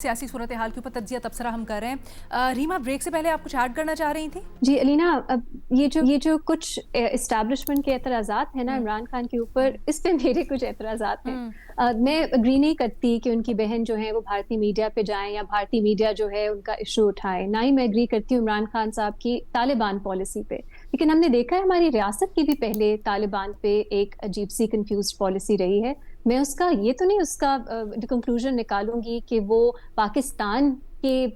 सियासी सूरत हाल के ऊपर तज्जिया तबसरा हम कर रहे हैं। रीमा, ब्रेक से पहले आप कुछ ऐड करना चाह रही थी? जी अलीना, अब ये जो कुछ इस्टेब्लिशमेंट के एतराज़ात हैं ना इमरान खान के ऊपर, इस पे मेरे कुछ एतराज़ात हैं। मैं एग्री नहीं करती कि उनकी बहन जो है वो भारतीय मीडिया पे जाएं या भारतीय मीडिया जो है उनका इशू उठाए। ना ही मैं एग्री करती हूँ इमरान खान साहब की तालिबान पॉलिसी पे, लेकिन हमने देखा है हमारी रियासत की भी पहले तालिबान पे एक अजीब सी कंफ्यूज पॉलिसी रही है। मैं उसका ये तो नहीं उसका कंक्लूजन निकालूंगी कि वो पाकिस्तान के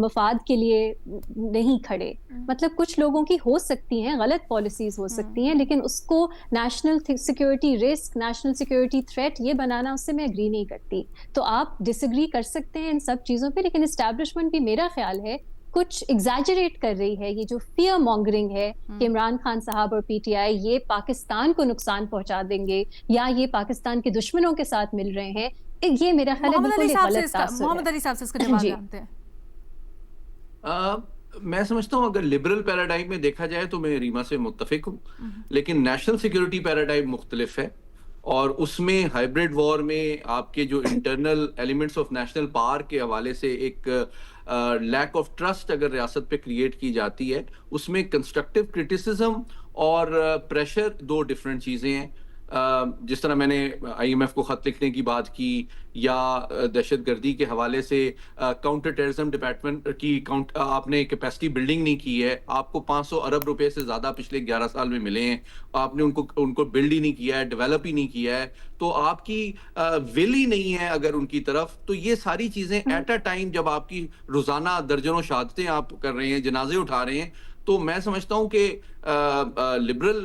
मफाद के लिए नहीं खड़े। मतलब कुछ लोगों की हो सकती हैं गलत पॉलिसीज हो सकती हैं, लेकिन उसको national security risk, national security threat ये बनाना, उससे मैं एग्री नहीं करती। तो आप डिसएग्री कर सकते हैं इन सब चीज़ों पे, लेकिन एस्टैब्लिशमेंट भी मेरा ख्याल है कुछ एग्जैजरेट कर रही है। ये जो फियर मॉन्गरिंग है कि इमरान खान साहब और पीटीआई ये पाकिस्तान को नुकसान पहुंचा देंगे या ये पाकिस्तान के दुश्मनों के साथ मिल रहे हैं, ये मेरा ख्याल है बिल्कुल गलत तासुर है। मोहम्मद अली साहब से इसका जवाब जानते हैं। मैं समझता हूँ अगर लिबरल पैराडाइम में देखा जाए तो मैं रीमा से मुत्तफिक हूँ, लेकिन नेशनल सिक्योरिटी पैराडाइम मुख्तलिफ है और उसमें हाइब्रिड वॉर में आपके जो internal elements of national power के हवाले से एक लैक ऑफ ट्रस्ट अगर रियासत पे क्रिएट की जाती है, उसमें कंस्ट्रक्टिव क्रिटिसिज्म और प्रेशर दो डिफरेंट चीज़ें हैं। जिस तरह मैंने आईएमएफ को ख़त लिखने की बात की या दहशतगर्दी के हवाले से काउंटर टेररिज्म डिपार्टमेंट की आपने कैपेसिटी बिल्डिंग नहीं की है, आपको 500 अरब रुपए से ज़्यादा पिछले 11 साल में मिले हैं, आपने उनको बिल्ड ही नहीं किया है, डेवलप ही नहीं किया है, तो आपकी विल ही नहीं है अगर उनकी तरफ। तो ये सारी चीज़ें एट अ टाइम जब आपकी रोज़ाना दर्जनों शहादतें आप कर रहे हैं, जनाजे उठा रहे हैं, तो मैं समझता हूं कि लिबरल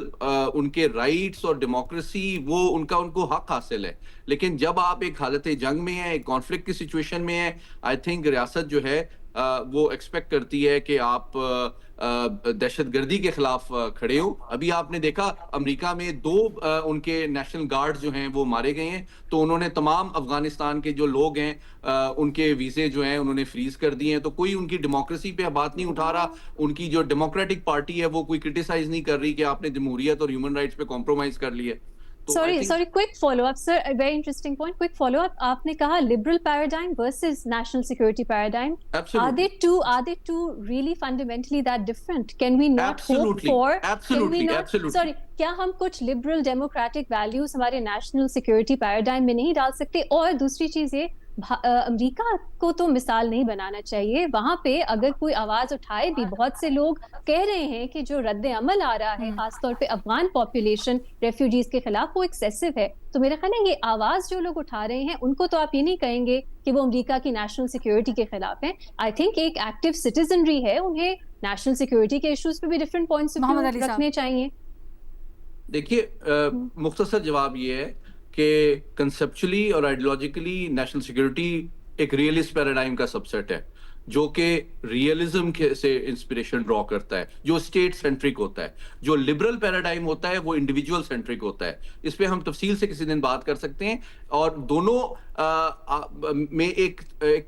उनके राइट्स और डेमोक्रेसी वो उनको हक हासिल है, लेकिन जब आप एक हालत जंग में हैं, एक कॉन्फ्लिक्ट की सिचुएशन में हैं, आई थिंक रियासत जो है वो एक्सपेक्ट करती है कि आप दहशतगर्दी के खिलाफ खड़े हो। अभी आपने देखा अमेरिका में 2 उनके नेशनल गार्ड जो हैं वो मारे गए हैं, तो उन्होंने तमाम अफगानिस्तान के जो लोग हैं उनके वीजे जो हैं उन्होंने फ्रीज कर दिए हैं। तो कोई उनकी डेमोक्रेसी पे बात नहीं उठा रहा, उनकी जो डेमोक्रेटिक पार्टी है वो कोई क्रिटिसाइज नहीं कर रही कि आपने जमहूरियत और ह्यूमन राइट्स पे कॉम्प्रोमाइज कर लिया। Sorry, quick follow-up, sir. A very interesting point. Quick follow-up. आपने कहा liberal paradigm versus national security paradigm. Absolutely. Are they two really fundamentally that different? Can we not hope for? Absolutely. Sorry, क्या हम कुछ liberal democratic values हमारे national security paradigm में नहीं डाल सकते? और दूसरी चीज ये, अमेरिका को तो मिसाल नहीं बनाना चाहिए। वहां पे अगर कोई आवाज उठाए भी, बहुत से लोग कह रहे हैं कि जो रद्द अमल आ रहा है खासतौर पे अफगान पॉपुलेशन रेफ्यूजीज के खिलाफ, वो एक्सेसिव है। तो मेरा ख्याल है ये आवाज जो लोग उठा रहे हैं उनको तो आप ये नहीं कहेंगे कि वो अमेरिका की नेशनल सिक्योरिटी के खिलाफ है। आई थिंक एक एक्टिव सिटीजनरी है, उन्हें नेशनल सिक्योरिटी के इश्यूज पे भी डिफरेंट पॉइंट्स ऑफ व्यू रखने चाहिए। देखिए, मुख्तसर जवाब ये है कि कंसेप्चुअली और आइडियोलॉजिकली नेशनल सिक्योरिटी एक रियलिस्ट पैराडाइम का सबसेट है जो कि रियलिज्म के से इंस्पिरेशन ड्रॉ करता है, जो स्टेट सेंट्रिक होता है। जो लिबरल पैराडाइम होता है वो इंडिविजुअल सेंट्रिक होता है। इस पे हम तफसील से किसी दिन बात कर सकते हैं, और दोनों में एक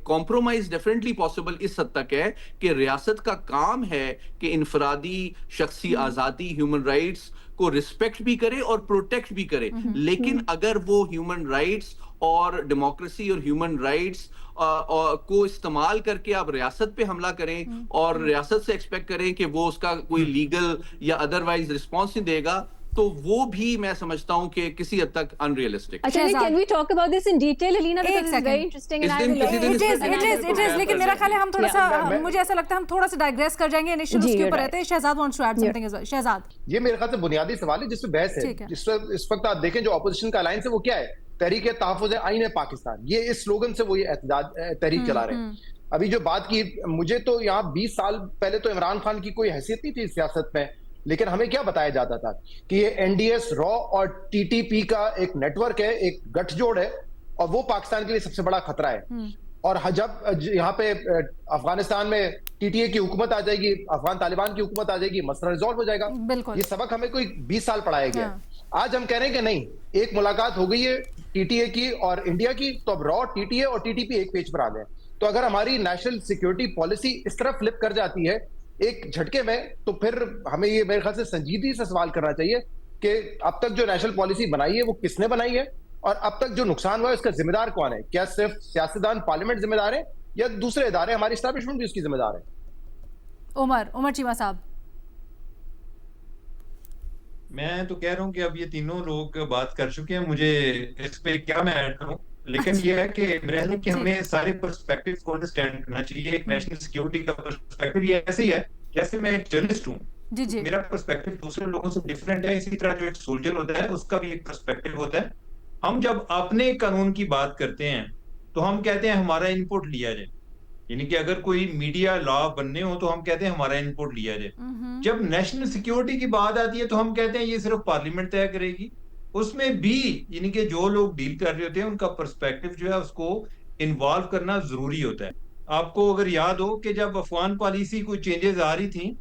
कॉम्प्रोमाइज डेफिनेटली पॉसिबल इस हद तक है कि रियासत का काम है कि इनफरादी शख्सी आज़ादी, ह्यूमन राइट्स को रिस्पेक्ट भी करे और प्रोटेक्ट भी करे, लेकिन अगर वो ह्यूमन राइट्स और डेमोक्रेसी और ह्यूमन राइट्स को इस्तेमाल करके आप रियासत पे हमला करें और रियासत से एक्सपेक्ट करें कि वो उसका कोई लीगल या अदरवाइज रिस्पॉन्स नहीं देगा, तो वो भी मैं समझता हूं कि किसी हद तक अनरियलिस्टिक। अच्छा, can we talk about this in detail Alina, because it's very interesting and I it is लेकिन मेरा ख्याल है हम थोड़ा सा, मुझे ऐसा लगता है हम थोड़ा सा डाइग्रेस कर जाएंगे इनिशियल उसके ऊपर रहते हैं। Shahzad wants to add something as well. Shahzad, ये मेरे ख्याल से बुनियादी सवाल है जिस पे बहस है। इस वक्त आप देखें जो अपोजिशन का अलायंस है वो क्या है, तहरीक तहफ़्फ़ुज़ आईन पाकिस्तान, ये इस स्लोगन से वो ये तहरीक चला रहे हैं। अभी जो बात की, मुझे तो यहाँ 20 साल पहले तो इमरान खान की कोई हैसियत नहीं थी सियासत में, लेकिन हमें क्या बताया जाता था कि ये एनडीएस, रॉ और टीटीपी का एक नेटवर्क है, एक गठजोड़ है, और वो पाकिस्तान के लिए सबसे बड़ा खतरा है। और जब यहाँ पे अफगानिस्तान में टीटीए की हुकूमत आ जाएगी, अफगान तालिबान की हुकूमत आ जाएगी, मसला रिजॉल्व हो जाएगा। ये सबक हमें कोई 20 साल पढ़ाया गया। आज हम कह रहे हैं कि नहीं, एक मुलाकात हो गई है टीटीए की और इंडिया की, तो अब रॉ, टीटीए और टीटीपी एक पेज पर आ गए। तो अगर हमारी नेशनल सिक्योरिटी पॉलिसी इस तरह फ्लिप कर जाती है एक झटके में, तो फिर हमें ये मेरे ख्याल से संजीदगी से सवाल करना चाहिए कि अब तक जो नेशनल पॉलिसी बनाई है वो किसने बनाई है, اور اب تک جو نقصان ہوا ہے اس کا ذمہ دار کون ہے؟ کیا صرف سیاستدان پارلیمنٹ ذمہ دار ہے یا دوسرے ادارے، ہماری اسٹیبلشمنٹ بھی اس کی ذمہ دار ہے؟ عمر چیمہ صاحب. میں تو کہہ رہا ہوں کہ اب یہ تینوں لوگ بات کر چکے ہیں، مجھے اس پہ کیا میں ایڈ کروں، لیکن یہ ہے کہ میرا کہ ہمیں سارے پرسپیکٹو کو انڈرسٹینڈ کرنا چاہیے. ایک نیشنل سیکیورٹی کا پرسپیکٹو یہ ایسے ہی ہے جیسے میں ایک جرنلسٹ ہوں، میرا پرسپیکٹو دوسرے لوگوں سے ڈیفرنٹ ہے. اسی طرح جو ایک سولجر ہوتا ہے اس کا بھی ایک پرسپیکٹو ہوتا ہے. ہم جب اپنے قانون کی بات کرتے ہیں تو ہم کہتے ہیں ہمارا ان پٹ لیا جائے، یعنی کہ اگر کوئی میڈیا لا بننے ہو تو ہم کہتے ہیں ہمارا ان پٹ لیا جائے. جب نیشنل سیکیورٹی کی بات آتی ہے تو ہم کہتے ہیں یہ صرف پارلیمنٹ طے کرے گی. اس میں بھی یعنی کہ جو لوگ ڈیل کر رہے ہوتے ہیں ان کا پرسپیکٹو جو ہے اس کو انوالو کرنا ضروری ہوتا ہے. آپ کو اگر یاد ہو کہ جب افغان پالیسی کوئی چینجز آ رہی تھیں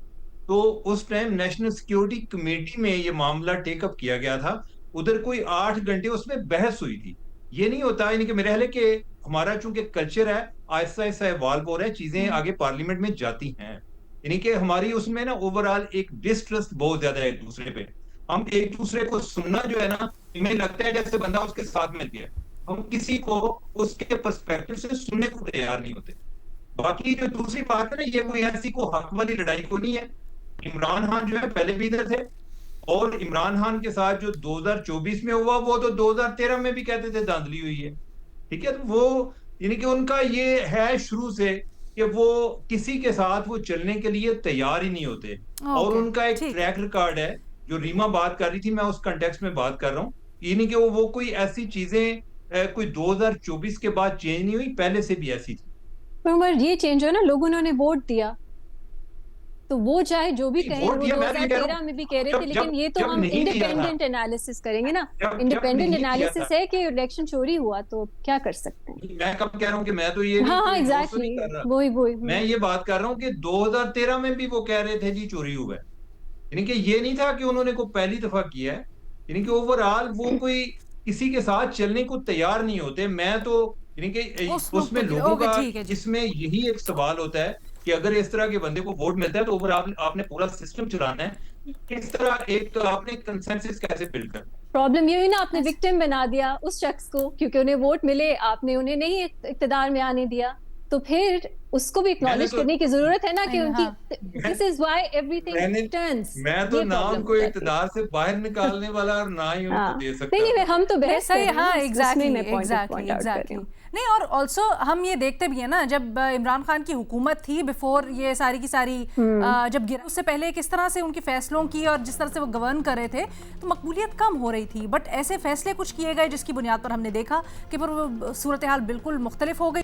تو اس ٹائم نیشنل سیکیورٹی کمیٹی میں یہ معاملہ ٹیک اپ کیا گیا تھا. ادھر کوئی 8 گھنٹے اس میں بحث ہوئی تھی. یہ نہیں ہوتا، یعنی کہ میرے خیال ہے کہ ہمارا چونکہ کلچر ہے آہستہ آہستہ ایوالو ہو رہا ہے، چیزیں آگے پارلیمنٹ میں جاتی ہیں، یعنی کہ ہماری اس میں نا اوورآل ایک ڈسٹرسٹ بہت زیادہ ہے ایک دوسرے پہ. ہم ایک دوسرے کو سننا جو ہے نا ہمیں لگتا ہے جیسے بندہ اس کے ساتھ مل گیا، ہم کسی کو اس کے پرسپیکٹو سے سننے کو تیار نہیں ہوتے. باقی جو دوسری بات ہے نا یہ کوئی ایسی کو حق والی لڑائی کو نہیں ہے. عمران خان جو ہے پہلے بھی ادھر تھے، اور عمران خان کے ساتھ جو 2024 میں ہوا وہ تو 2013 میں بھی کہتے تھے دھاندلی ہوئی ہے. ٹھیک ہے، وہ یعنی کہ ان کا یہ ہے شروع سے کہ وہ کسی کے ساتھ وہ چلنے کے لیے تیار ہی نہیں ہوتے. اور ان کا ایک ٹریک ریکارڈ ہے جو ریما بات کر رہی تھی، میں اس کنٹیکسٹ میں بات کر رہا ہوں، یعنی کہ وہ کوئی ایسی چیزیں کوئی 2024 کے بعد چینج نہیں ہوئی، پہلے سے بھی ایسی تھی. عمر یہ چینج ہو نا، لوگوں نے ووٹ دیا تو وہ چاہے جو بھی کہیں، وہ 2013 میں بھی کہہ رہے تھے، لیکن یہ تو ہم انڈیپینڈنٹ انالیسس کریں گے نا. انڈیپینڈنٹ انالیسس ہے کہ الیکشن چوری ہوا تو کیا کر سکتے ہیں. میں کب کہہ رہا ہوں کہ میں تو یہ ہاں ایگزیکٹلی وہی میں یہ بات کر رہا ہوں کہ 2013 میں بھی وہ کہہ رہے تھے جی چوری ہوا ہے، یعنی کہ یہ نہیں تھا کہ انہوں نے کوئی پہلی دفعہ کیا ہے، یعنی کہ اوورآل وہ کوئی کسی کے ساتھ چلنے کو تیار نہیں ہوتے. میں تو یعنی کہ اس میں لوگوں کا اس میں یہی ایک سوال ہوتا ہے کہ اگر اس طرح کے بندے کو ووٹ ملتا ہے تو اوورآل آپ نے پورا سسٹم چلانا ہے، کس طرح ایک تو آپ نے کنسنسس کیسے بلڈ کرنا. پرابلم یہ ہوئی نا، آپ نے وکٹم بنا دیا اس شخص کو، کیونکہ انہیں ووٹ ملے، آپ نے انہیں نہیں اقتدار میں آنے دیا، تو پھر اس کو بھی اکنالج کرنے کی ضرورت ہے نا کہ ان کی دس از وائی ایوری تھنگ ٹرنس. میں تو نہ ان کو اقتدار سے باہر نکالنے والا اور نہ ہی ان کو دے سکتا. نہیں ہم تو بحث کر رہے ہیں. ہاں ایگزیکٹلی. نہیں، اور آلسو ہم یہ دیکھتے بھی ہیں نا، جب عمران خان کی حکومت تھی بیفور یہ ساری کی ساری جب گرا، اس سے پہلے کس طرح سے ان کے فیصلوں کی اور جس طرح سے وہ گورن کر رہے تھے تو مقبولیت کم ہو رہی تھی، بٹ ایسے فیصلے کچھ کیے گئے جس کی بنیاد پر ہم نے دیکھا کہ پھر وہ صورتحال بالکل مختلف ہو گئی.